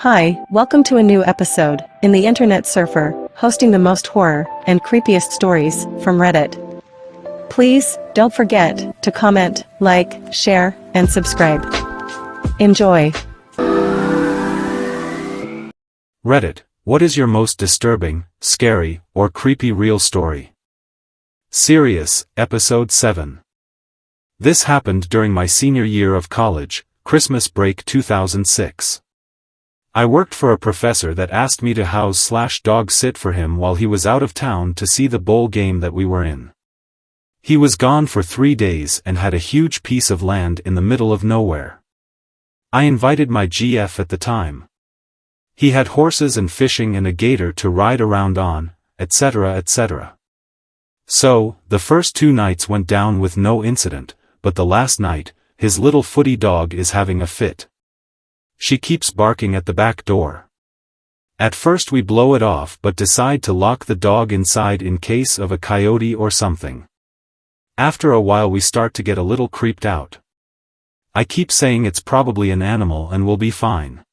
Hi, welcome to a new episode in the Internet Surfer, hosting the most horror and creepiest stories from Reddit. Please don't forget to comment, like, share, and subscribe. Enjoy. Reddit, what is your most disturbing, scary, or creepy real story? Serious, Episode 7. This happened during my senior year of college, Christmas break 2006. I worked for a professor that asked me to house/dog sit for him while he was out of town to see the bowl game that we were in. He was gone for 3 days and had a huge piece of land in the middle of nowhere. I invited my GF at the time. He had horses and fishing and a gator to ride around on, etc., etc. So, the first 2 nights went down with no incident, but the last night, his little footy dog is having a fit. She keeps barking at the back door. At first we blow it off but decide to lock the dog inside in case of a coyote or something. After a while we start to get a little creeped out. I keep saying it's probably an animal and we'll be fine.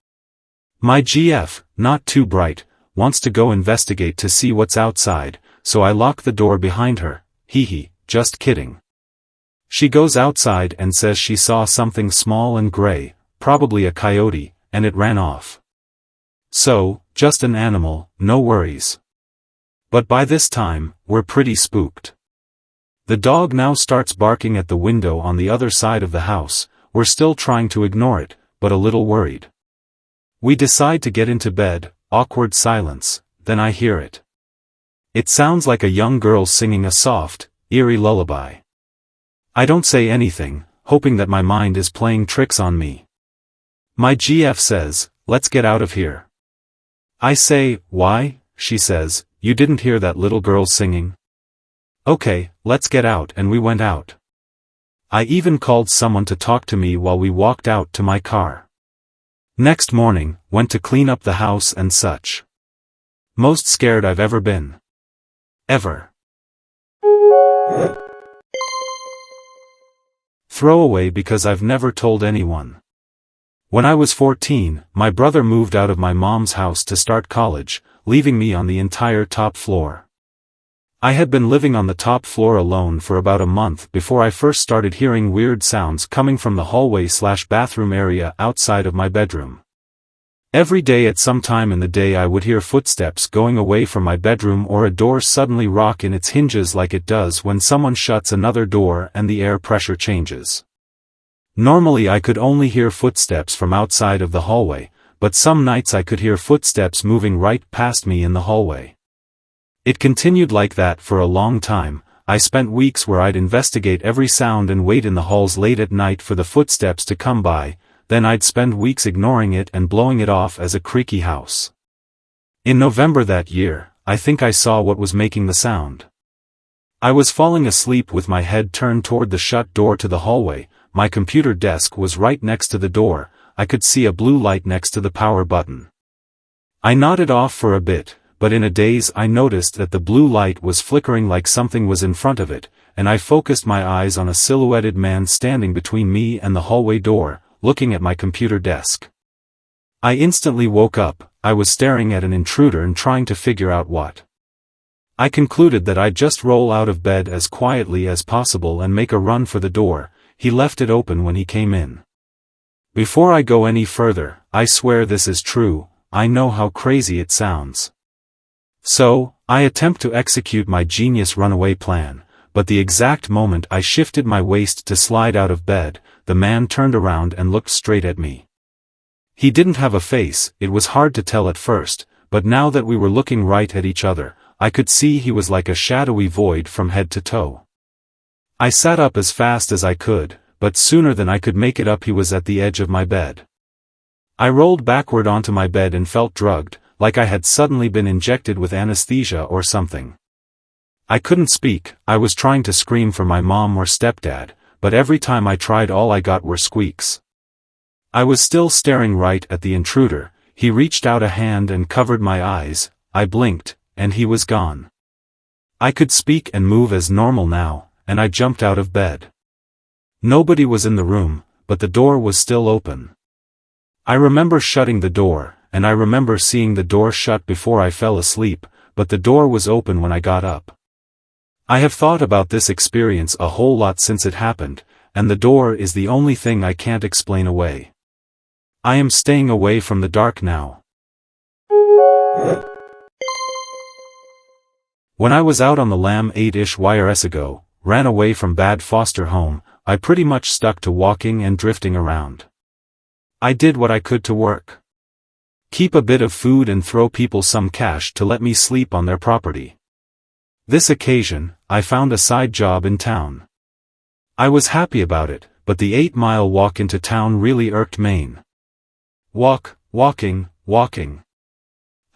My GF, not too bright, wants to go investigate to see what's outside, so I lock the door behind her. Hee, just kidding. She goes outside and says she saw something small and gray, probably a coyote, and it ran off. So, just an animal, no worries. But by this time, we're pretty spooked. The dog now starts barking at the window on the other side of the house. We're still trying to ignore it, but a little worried. We decide to get into bed, awkward silence, then I hear it. It sounds like a young girl singing a soft, eerie lullaby. I don't say anything, hoping that my mind is playing tricks on me. My GF says, "Let's get out of here." I say, "Why?" She says, "You didn't hear that little girl singing?" Okay, let's get out, and we went out. I even called someone to talk to me while we walked out to my car. Next morning, went to clean up the house and such. Most scared I've ever been. Ever. Throwaway because I've never told anyone. When I was 14, my brother moved out of my mom's house to start college, leaving me on the entire top floor. I had been living on the top floor alone for about a month before I first started hearing weird sounds coming from the hallway/bathroom area outside of my bedroom. Every day at some time in the day I would hear footsteps going away from my bedroom or a door suddenly rock in its hinges like it does when someone shuts another door and the air pressure changes. Normally I could only hear footsteps from outside of the hallway, but some nights I could hear footsteps moving right past me in the hallway. It continued like that for a long time. I spent weeks where I'd investigate every sound and wait in the halls late at night for the footsteps to come by, then I'd spend weeks ignoring it and blowing it off as a creaky house. In November that year, I think I saw what was making the sound. I was falling asleep with my head turned toward the shut door to the hallway. My computer desk was right next to the door. I could see a blue light next to the power button. I nodded off for a bit, but in a daze I noticed that the blue light was flickering like something was in front of it, and I focused my eyes on a silhouetted man standing between me and the hallway door, looking at my computer desk. I instantly woke up. I was staring at an intruder and trying to figure out what. I concluded that I'd just roll out of bed as quietly as possible and make a run for the door. He left it open when he came in. Before I go any further, I swear this is true. I know how crazy it sounds. So, I attempt to execute my genius runaway plan, but the exact moment I shifted my waist to slide out of bed, the man turned around and looked straight at me. He didn't have a face. It was hard to tell at first, but now that we were looking right at each other, I could see he was like a shadowy void from head to toe. I sat up as fast as I could, but sooner than I could make it up he was at the edge of my bed. I rolled backward onto my bed and felt drugged, like I had suddenly been injected with anesthesia or something. I couldn't speak. I was trying to scream for my mom or stepdad, but every time I tried all I got were squeaks. I was still staring right at the intruder. He reached out a hand and covered my eyes. I blinked, and he was gone. I could speak and move as normal now, and I jumped out of bed. Nobody was in the room, but the door was still open. I remember shutting the door, and I remember seeing the door shut before I fell asleep, but the door was open when I got up. I have thought about this experience a whole lot since it happened, and the door is the only thing I can't explain away. I am staying away from the dark now. When I was out on the lam 8-ish years ago, ran away from bad foster home, I pretty much stuck to walking and drifting around. I did what I could to work. Keep a bit of food and throw people some cash to let me sleep on their property. This occasion, I found a side job in town. I was happy about it, but the 8-mile walk into town really irked Maine. Walking.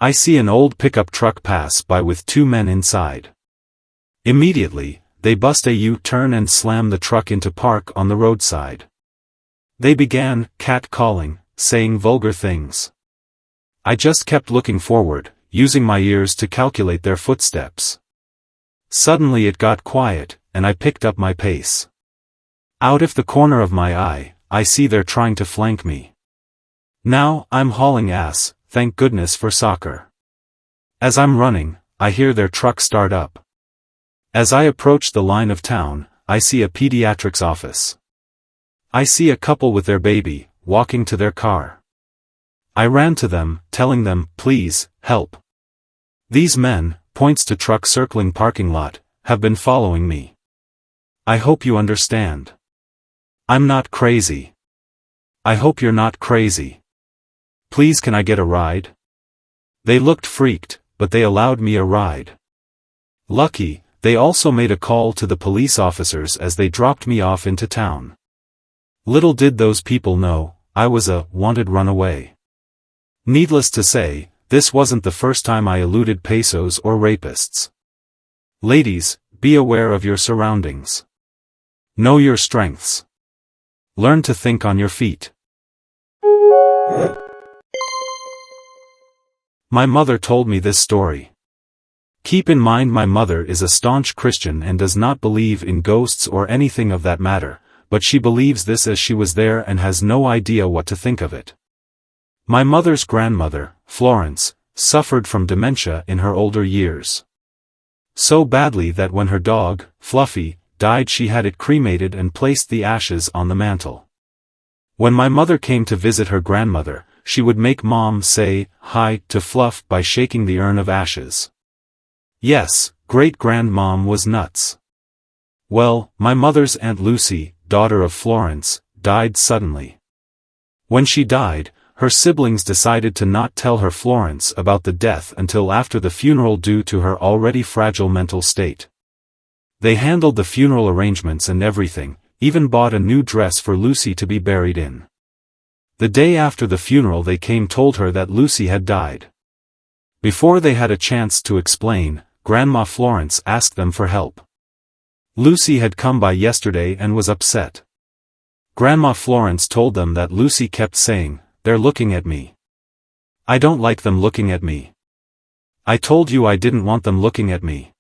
I see an old pickup truck pass by with 2 men inside. Immediately, they bust a U-turn and slam the truck into park on the roadside. They began cat-calling, saying vulgar things. I just kept looking forward, using my ears to calculate their footsteps. Suddenly it got quiet, and I picked up my pace. Out of the corner of my eye, I see they're trying to flank me. Now, I'm hauling ass, thank goodness for soccer. As I'm running, I hear their truck start up. As I approach the line of town, I see a pediatrics office. I see a couple with their baby, walking to their car. I ran to them, telling them, please, help. These men, points to truck circling parking lot, have been following me. I hope you understand. I'm not crazy. I hope you're not crazy. Please, can I get a ride? They looked freaked, but they allowed me a ride. Lucky, they also made a call to the police officers as they dropped me off into town. Little did those people know, I was a wanted runaway. Needless to say, this wasn't the first time I eluded pesos or rapists. Ladies, be aware of your surroundings. Know your strengths. Learn to think on your feet. My mother told me this story. Keep in mind, my mother is a staunch Christian and does not believe in ghosts or anything of that matter, but she believes this as she was there and has no idea what to think of it. My mother's grandmother, Florence, suffered from dementia in her older years. So badly that when her dog, Fluffy, died, she had it cremated and placed the ashes on the mantle. When my mother came to visit her grandmother, she would make Mom say hi to Fluff by shaking the urn of ashes. Yes, great-grandmom was nuts. Well, my mother's Aunt Lucy, daughter of Florence, died suddenly. When she died, her siblings decided to not tell her Florence about the death until after the funeral due to her already fragile mental state. They handled the funeral arrangements and everything, even bought a new dress for Lucy to be buried in. The day after the funeral they told her that Lucy had died. Before they had a chance to explain, Grandma Florence asked them for help. Lucy had come by yesterday and was upset. Grandma Florence told them that Lucy kept saying, "They're looking at me. I don't like them looking at me. I told you I didn't want them looking at me."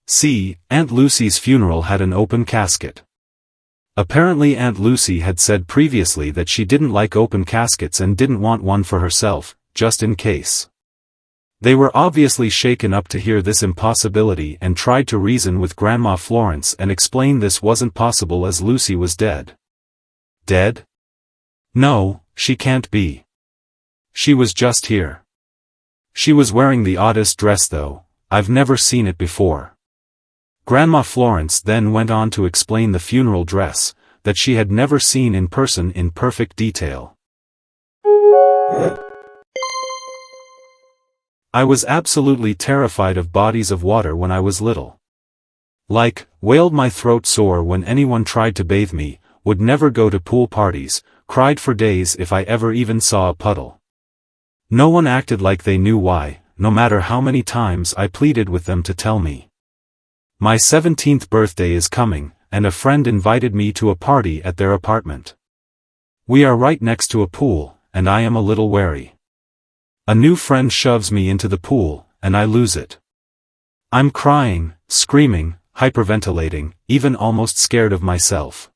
See, Aunt Lucy's funeral had an open casket. Apparently Aunt Lucy had said previously that she didn't like open caskets and didn't want one for herself, just in case. They were obviously shaken up to hear this impossibility and tried to reason with Grandma Florence and explain this wasn't possible as Lucy was dead. Dead? No, she can't be. She was just here. She was wearing the oddest dress though, I've never seen it before. Grandma Florence then went on to explain the funeral dress, that she had never seen in person in perfect detail. I was absolutely terrified of bodies of water when I was little. Wailed my throat sore when anyone tried to bathe me, would never go to pool parties, cried for days if I ever even saw a puddle. No one acted like they knew why, no matter how many times I pleaded with them to tell me. My 17th birthday is coming, and a friend invited me to a party at their apartment. We are right next to a pool, and I am a little wary. A new friend shoves me into the pool, and I lose it. I'm crying, screaming, hyperventilating, even almost scared of myself.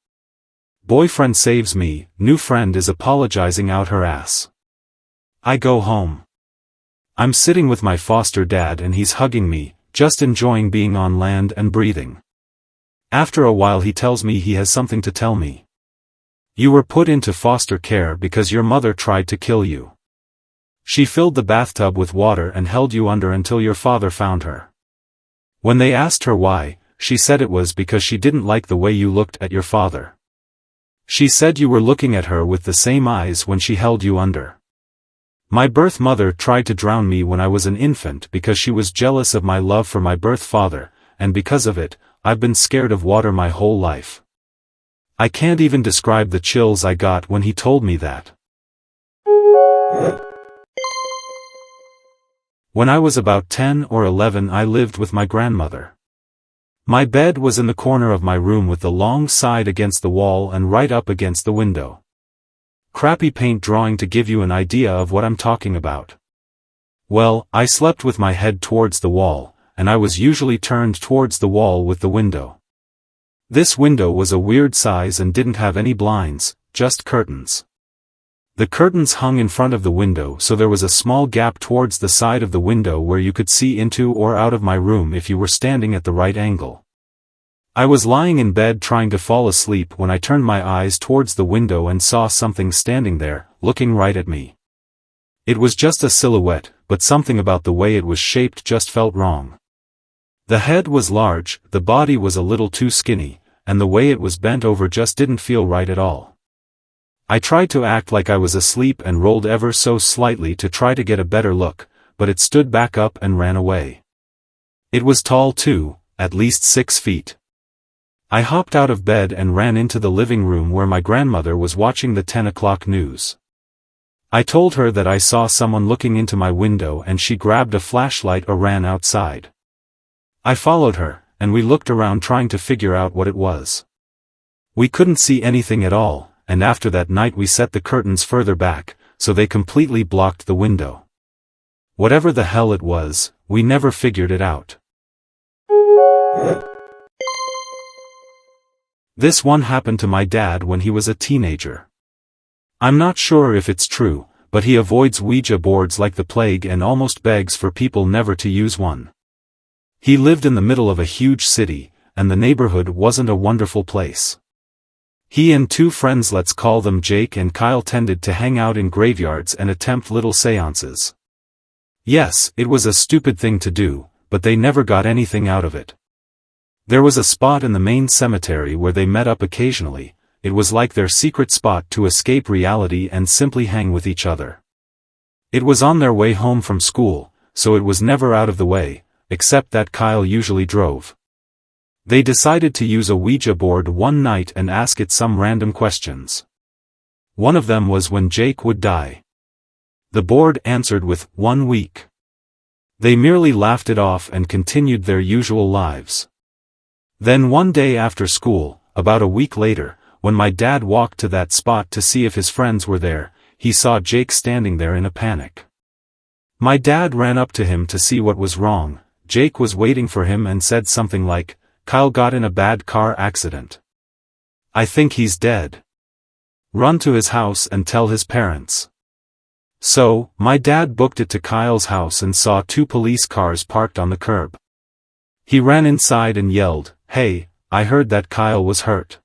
Boyfriend saves me, new friend is apologizing out her ass. I go home. I'm sitting with my foster dad and he's hugging me, just enjoying being on land and breathing. After a while he tells me he has something to tell me. You were put into foster care because your mother tried to kill you. She filled the bathtub with water and held you under until your father found her. When they asked her why, she said it was because she didn't like the way you looked at your father. She said you were looking at her with the same eyes when she held you under. My birth mother tried to drown me when I was an infant because she was jealous of my love for my birth father, and because of it, I've been scared of water my whole life. I can't even describe the chills I got when he told me that. When I was about 10 or 11 I lived with my grandmother. My bed was in the corner of my room with the long side against the wall and right up against the window. Crappy paint drawing to give you an idea of what I'm talking about. Well, I slept with my head towards the wall, and I was usually turned towards the wall with the window. This window was a weird size and didn't have any blinds, just curtains. The curtains hung in front of the window, so there was a small gap towards the side of the window where you could see into or out of my room if you were standing at the right angle. I was lying in bed trying to fall asleep when I turned my eyes towards the window and saw something standing there, looking right at me. It was just a silhouette, but something about the way it was shaped just felt wrong. The head was large, the body was a little too skinny, and the way it was bent over just didn't feel right at all. I tried to act like I was asleep and rolled ever so slightly to try to get a better look, but it stood back up and ran away. It was tall too, at least 6 feet. I hopped out of bed and ran into the living room where my grandmother was watching the 10 o'clock news. I told her that I saw someone looking into my window and she grabbed a flashlight or ran outside. I followed her, and we looked around trying to figure out what it was. We couldn't see anything at all, and after that night we set the curtains further back, so they completely blocked the window. Whatever the hell it was, we never figured it out. This one happened to my dad when he was a teenager. I'm not sure if it's true, but he avoids Ouija boards like the plague and almost begs for people never to use one. He lived in the middle of a huge city, and the neighborhood wasn't a wonderful place. He and 2 friends, let's call them Jake and Kyle, tended to hang out in graveyards and attempt little seances. Yes, it was a stupid thing to do, but they never got anything out of it. There was a spot in the main cemetery where they met up occasionally. It was like their secret spot to escape reality and simply hang with each other. It was on their way home from school, so it was never out of the way, except that Kyle usually drove. They decided to use a Ouija board one night and ask it some random questions. One of them was when Jake would die. The board answered with 1 week. They merely laughed it off and continued their usual lives. Then one day after school, about a week later, when my dad walked to that spot to see if his friends were there, he saw Jake standing there in a panic. My dad ran up to him to see what was wrong. Jake was waiting for him and said something like, "Kyle got in a bad car accident. I think he's dead. Run to his house and tell his parents." So, my dad booked it to Kyle's house and saw 2 police cars parked on the curb. He ran inside and yelled, "Hey, I heard that Kyle was hurt.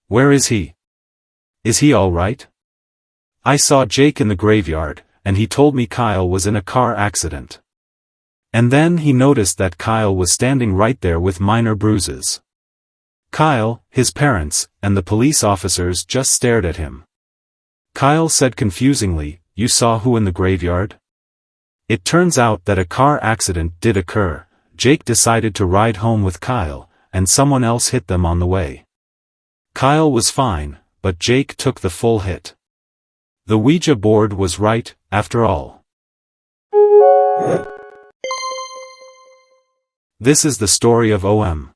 Where is he? Is he all right?" I saw Jake in the graveyard, and he told me Kyle was in a car accident. And then he noticed that Kyle was standing right there with minor bruises. Kyle, his parents, and the police officers just stared at him. Kyle said confusingly, "You saw who in the graveyard?" It turns out that a car accident did occur. Jake decided to ride home with Kyle, and someone else hit them on the way. Kyle was fine, but Jake took the full hit. The Ouija board was right, after all. This is the story of OM.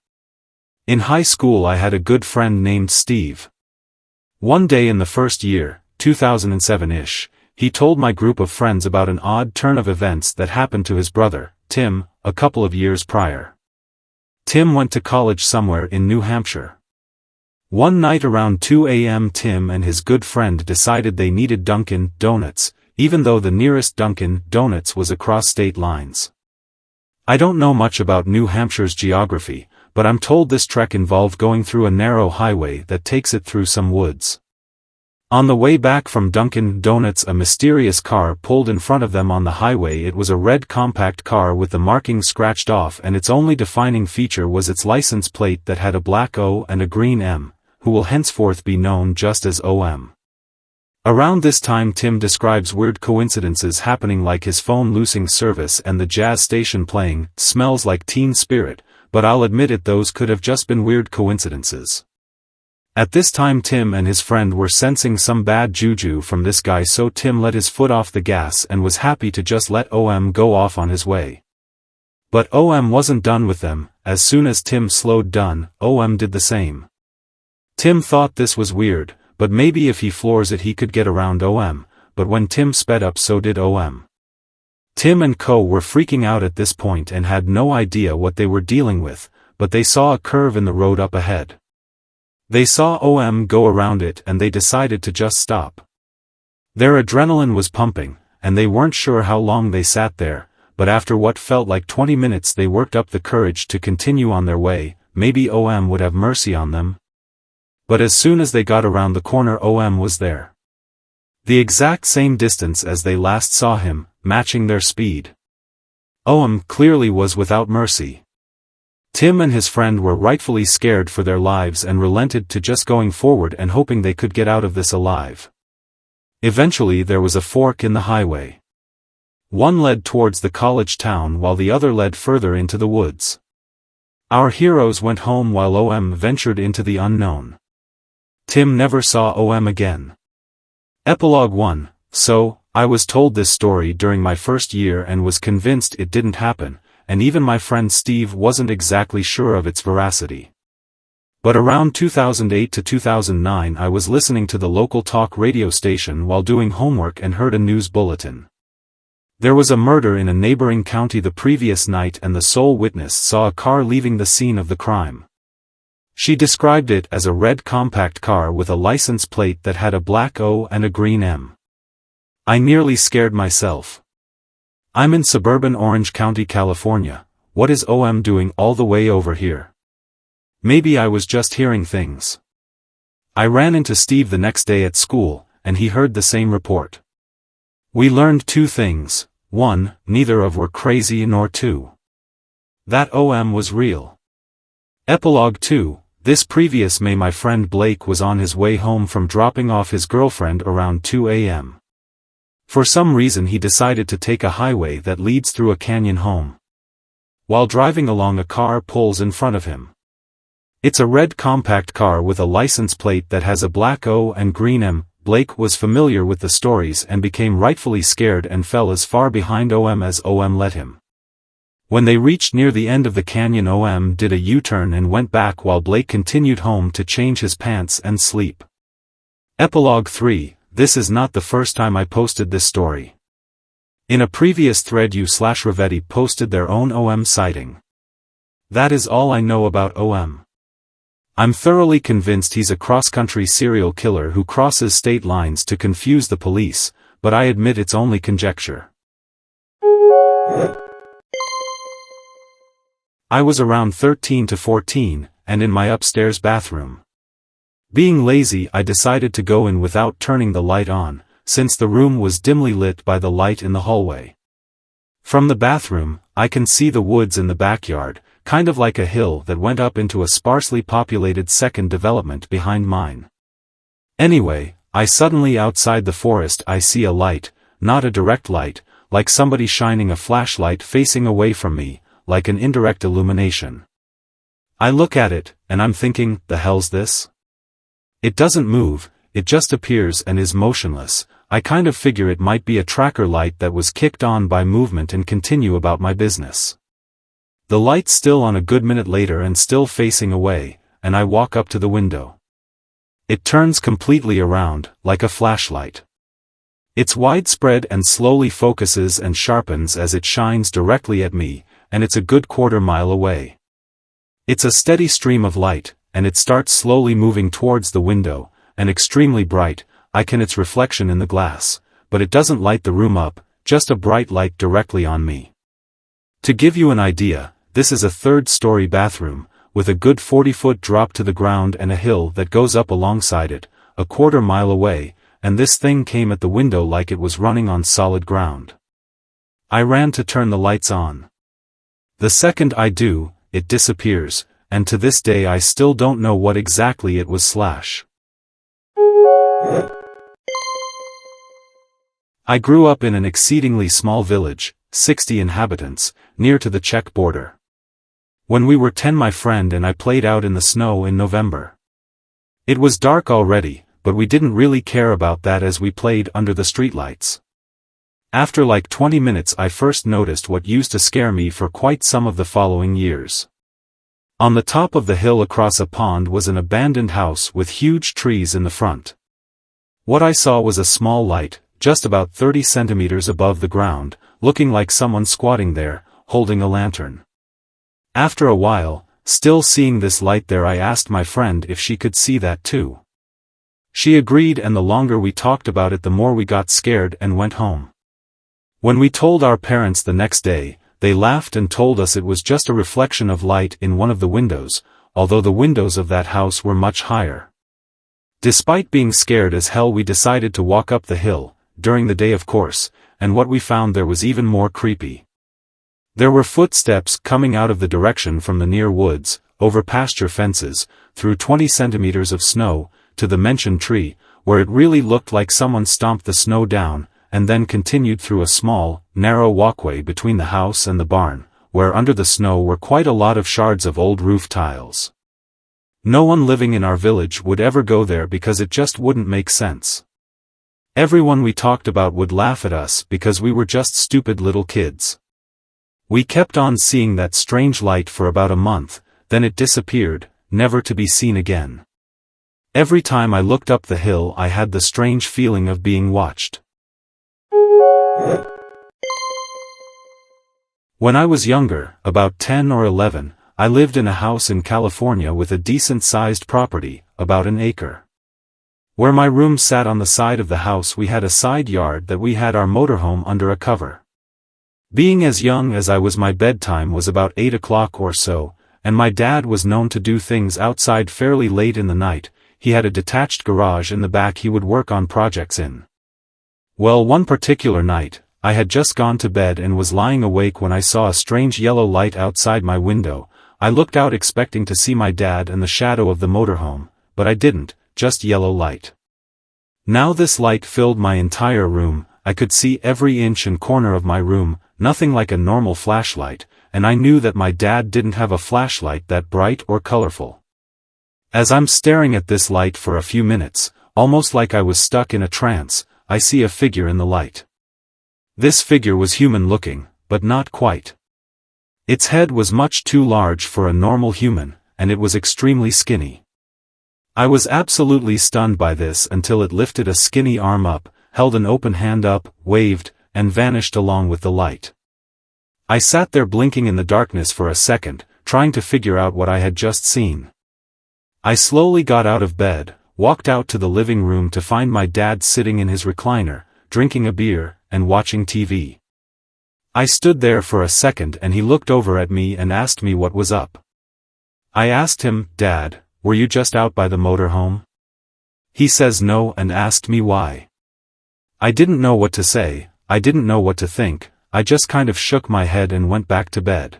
In high school I had a good friend named Steve. One day in the first year, 2007-ish, he told my group of friends about an odd turn of events that happened to his brother, Tim, a couple of years prior. Tim went to college somewhere in New Hampshire. One night around 2 a.m. Tim and his good friend decided they needed Dunkin' Donuts, even though the nearest Dunkin' Donuts was across state lines. I don't know much about New Hampshire's geography, but I'm told this trek involved going through a narrow highway that takes it through some woods. On the way back from Dunkin' Donuts, a mysterious car pulled in front of them on the highway. It was a red compact car with the markings scratched off, and its only defining feature was its license plate that had a black O and a green M, who will henceforth be known just as OM. Around this time Tim describes weird coincidences happening, like his phone losing service and the jazz station playing Smells Like Teen Spirit, but I'll admit it, those could have just been weird coincidences. At this time Tim and his friend were sensing some bad juju from this guy, so Tim let his foot off the gas and was happy to just let OM go off on his way. But OM wasn't done with them. As soon as Tim slowed down, OM did the same. Tim thought this was weird, but maybe if he floors it he could get around OM, but when Tim sped up so did OM. Tim and Co. were freaking out at this point and had no idea what they were dealing with, but they saw a curve in the road up ahead. They saw OM go around it and they decided to just stop. Their adrenaline was pumping, and they weren't sure how long they sat there, but after what felt like 20 minutes they worked up the courage to continue on their way. Maybe OM would have mercy on them. But as soon as they got around the corner, OM was there. The exact same distance as they last saw him, matching their speed. OM clearly was without mercy. Tim and his friend were rightfully scared for their lives and relented to just going forward and hoping they could get out of this alive. Eventually there was a fork in the highway. One led towards the college town while the other led further into the woods. Our heroes went home while OM ventured into the unknown. Tim never saw OM again. Epilogue 1. So, I was told this story during my first year and was convinced it didn't happen, and even my friend Steve wasn't exactly sure of its veracity. But around 2008 to 2009 I was listening to the local talk radio station while doing homework and heard a news bulletin. There was a murder in a neighboring county the previous night and the sole witness saw a car leaving the scene of the crime. She described it as a red compact car with a license plate that had a black O and a green M. I nearly scared myself. I'm in suburban Orange County, California. What is OM doing all the way over here? Maybe I was just hearing things. I ran into Steve the next day at school, and he heard the same report. We learned two things. 1, neither of were crazy, nor 2, that OM was real. Epilogue 2. This previous May my friend Blake was on his way home from dropping off his girlfriend around 2 a.m. For some reason he decided to take a highway that leads through a canyon home. While driving along, a car pulls in front of him. It's a red compact car with a license plate that has a black O and green M. Blake was familiar with the stories and became rightfully scared and fell as far behind OM as OM let him. When they reached near the end of the canyon, OM did a U-turn and went back while Blake continued home to change his pants and sleep. Epilogue 3. This is not the first time I posted this story. In a previous thread u/Ravetti posted their own OM sighting. That is all I know about OM. I'm thoroughly convinced he's a cross-country serial killer who crosses state lines to confuse the police, but I admit it's only conjecture. I was around 13 to 14, and in my upstairs bathroom. Being lazy, I decided to go in without turning the light on, since the room was dimly lit by the light in the hallway. From the bathroom, I can see the woods in the backyard, kind of like a hill that went up into a sparsely populated second development behind mine. Anyway, outside the forest I see a light, not a direct light, like somebody shining a flashlight facing away from me, like an indirect illumination. I look at it, and I'm thinking, the hell's this? It doesn't move, it just appears and is motionless. I kind of figure it might be a tracker light that was kicked on by movement and continue about my business. The light's still on a good minute later and still facing away, and I walk up to the window. It turns completely around, like a flashlight. It's widespread and slowly focuses and sharpens as it shines directly at me, and it's a good quarter-mile away. It's a steady stream of light, and it starts slowly moving towards the window, and extremely bright. I can its reflection in the glass, but it doesn't light the room up, just a bright light directly on me. To give you an idea, this is a third-story bathroom, with a good 40-foot drop to the ground and a hill that goes up alongside it, a quarter-mile away, and this thing came at the window like it was running on solid ground. I ran to turn the lights on. The second I do, it disappears, and to this day I still don't know what exactly it was. I grew up in an exceedingly small village, 60 inhabitants, near to the Czech border. When we were 10, my friend and I played out in the snow in November. It was dark already, but we didn't really care about that as we played under the streetlights. After like 20 minutes I first noticed what used to scare me for quite some of the following years. On the top of the hill across a pond was an abandoned house with huge trees in the front. What I saw was a small light, just about 30 centimeters above the ground, looking like someone squatting there, holding a lantern. After a while, still seeing this light there, I asked my friend if she could see that too. She agreed, and the longer we talked about it the more we got scared and went home. When we told our parents the next day, they laughed and told us it was just a reflection of light in one of the windows, although the windows of that house were much higher. Despite being scared as hell, we decided to walk up the hill, during the day of course, and what we found there was even more creepy. There were footsteps coming out of the direction from the near woods, over pasture fences, through 20 centimeters of snow, to the mentioned tree, where it really looked like someone stomped the snow down, and then continued through a small, narrow walkway between the house and the barn, where under the snow were quite a lot of shards of old roof tiles. No one living in our village would ever go there because it just wouldn't make sense. Everyone we talked about would laugh at us because we were just stupid little kids. We kept on seeing that strange light for about a month, then it disappeared, never to be seen again. Every time I looked up the hill I had the strange feeling of being watched. When I was younger, about 10 or 11, I lived in a house in California with a decent-sized property, about an acre. Where my room sat on the side of the house we had a side yard that we had our motorhome under a cover. Being as young as I was, my bedtime was about 8 o'clock or so, and my dad was known to do things outside fairly late in the night. He had a detached garage in the back he would work on projects in. Well, one particular night, I had just gone to bed and was lying awake when I saw a strange yellow light outside my window. I looked out expecting to see my dad and the shadow of the motorhome, but I didn't, just yellow light. Now this light filled my entire room. I could see every inch and corner of my room, nothing like a normal flashlight, and I knew that my dad didn't have a flashlight that bright or colorful. As I'm staring at this light for a few minutes, almost like I was stuck in a trance, I see a figure in the light. This figure was human-looking, but not quite. Its head was much too large for a normal human, and it was extremely skinny. I was absolutely stunned by this until it lifted a skinny arm up, held an open hand up, waved, and vanished along with the light. I sat there blinking in the darkness for a second, trying to figure out what I had just seen. I slowly got out of bed, walked out to the living room to find my dad sitting in his recliner, drinking a beer, and watching TV. I stood there for a second and he looked over at me and asked me what was up. I asked him, "Dad, were you just out by the motorhome?" He says no and asked me why. I didn't know what to say, I didn't know what to think, I just kind of shook my head and went back to bed.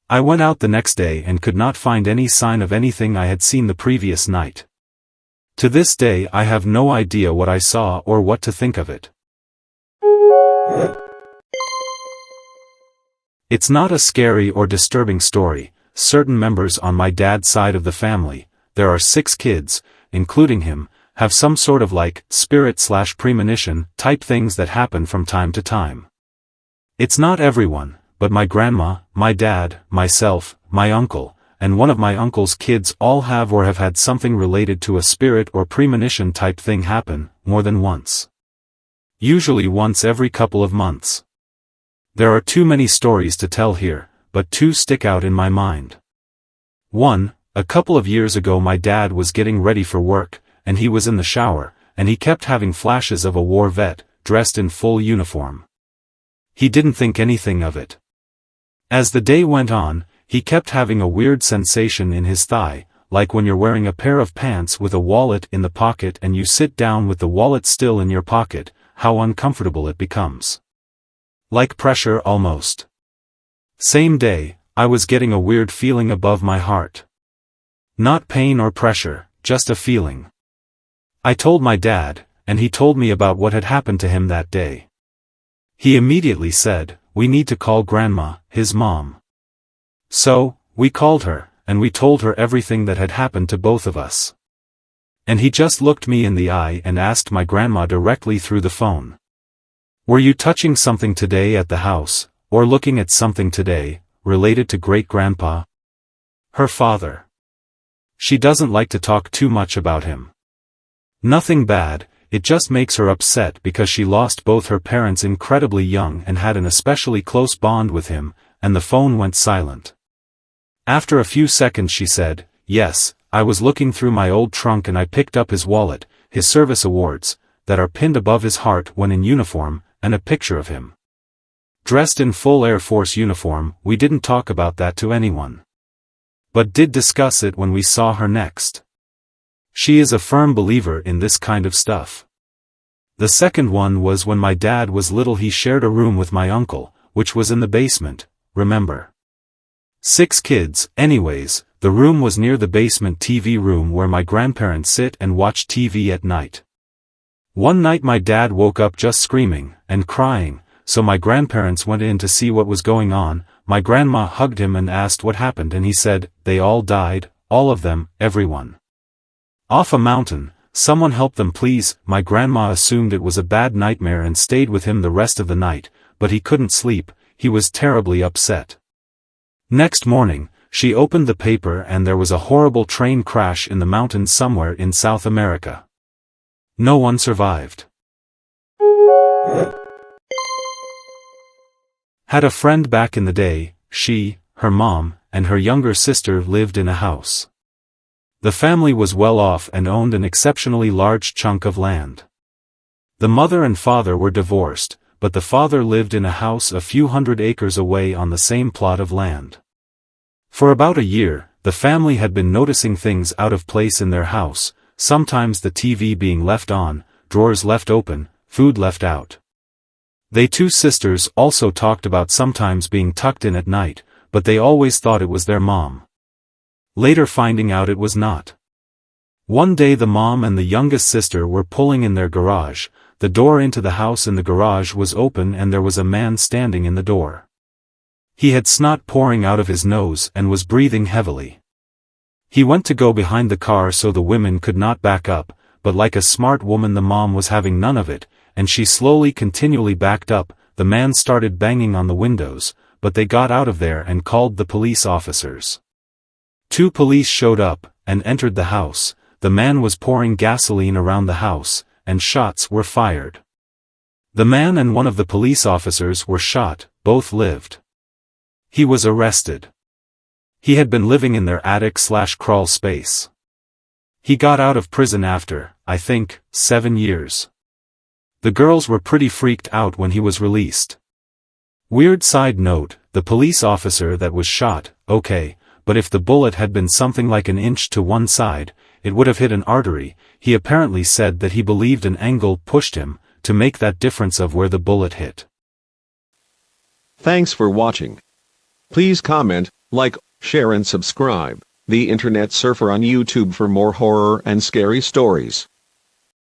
I went out the next day and could not find any sign of anything I had seen the previous night. To this day I have no idea what I saw or what to think of it. It's not a scary or disturbing story. Certain members on my dad's side of the family, there are 6 kids, including him, have some sort of like spirit/premonition type things that happen from time to time. It's not everyone, but my grandma, my dad, myself, my uncle, and one of my uncle's kids all have or have had something related to a spirit or premonition type thing happen, more than once. Usually once every couple of months. There are too many stories to tell here, but 2 stick out in my mind. 1, a couple of years ago my dad was getting ready for work, and he was in the shower, and he kept having flashes of a war vet, dressed in full uniform. He didn't think anything of it. As the day went on, he kept having a weird sensation in his thigh, like when you're wearing a pair of pants with a wallet in the pocket and you sit down with the wallet still in your pocket, how uncomfortable it becomes. Like pressure almost. Same day, I was getting a weird feeling above my heart. Not pain or pressure, just a feeling. I told my dad, and he told me about what had happened to him that day. He immediately said, "We need to call Grandma, his mom." So, we called her, and we told her everything that had happened to both of us. And he just looked me in the eye and asked my grandma directly through the phone. "Were you touching something today at the house, or looking at something today, related to great-grandpa?" Her father. She doesn't like to talk too much about him. Nothing bad, it just makes her upset because she lost both her parents incredibly young and had an especially close bond with him, and the phone went silent. After a few seconds she said, "Yes, I was looking through my old trunk and I picked up his wallet, his service awards, that are pinned above his heart when in uniform, and a picture of him. Dressed in full Air Force uniform. We didn't talk about that to anyone. But did discuss it when we saw her next. She is a firm believer in this kind of stuff." The second one was when my dad was little. He shared a room with my uncle, which was in the basement, remember? 6 kids, anyways. The room was near the basement TV room where my grandparents sit and watch TV at night. One night my dad woke up just screaming and crying, so my grandparents went in to see what was going on. My grandma hugged him and asked what happened, and he said, "They all died, all of them, everyone. Off a mountain, someone help them please." My grandma assumed it was a bad nightmare and stayed with him the rest of the night, but he couldn't sleep. He was terribly upset. Next morning, she opened the paper and there was a horrible train crash in the mountains somewhere in South America. No one survived. Had a friend back in the day. She, her mom, and her younger sister lived in a house. The family was well off and owned an exceptionally large chunk of land. The mother and father were divorced, but the father lived in a house a few hundred acres away on the same plot of land. For about a year, the family had been noticing things out of place in their house, sometimes the TV being left on, drawers left open, food left out. They 2 sisters also talked about sometimes being tucked in at night, but they always thought it was their mom. Later finding out it was not. One day the mom and the youngest sister were pulling in their garage. The door into the house in the garage was open and there was a man standing in the door. He had snot pouring out of his nose and was breathing heavily. He went to go behind the car so the women could not back up, but like a smart woman the mom was having none of it, and she slowly continually backed up. The man started banging on the windows, but they got out of there and called the police officers. 2 police showed up, and entered the house. The man was pouring gasoline around the house, and shots were fired. The man and one of the police officers were shot, both lived. He was arrested. He had been living in their attic/crawl space. He got out of prison after, I think, 7 years. The girls were pretty freaked out when he was released. Weird side note, the police officer that was shot, okay, but if the bullet had been something like an inch to one side, it would have hit an artery. He apparently said that he believed an angle pushed him, to make that difference of where the bullet hit. Thanks for watching. Please comment, like, share and subscribe. The Internet Surfer on YouTube for more horror and scary stories.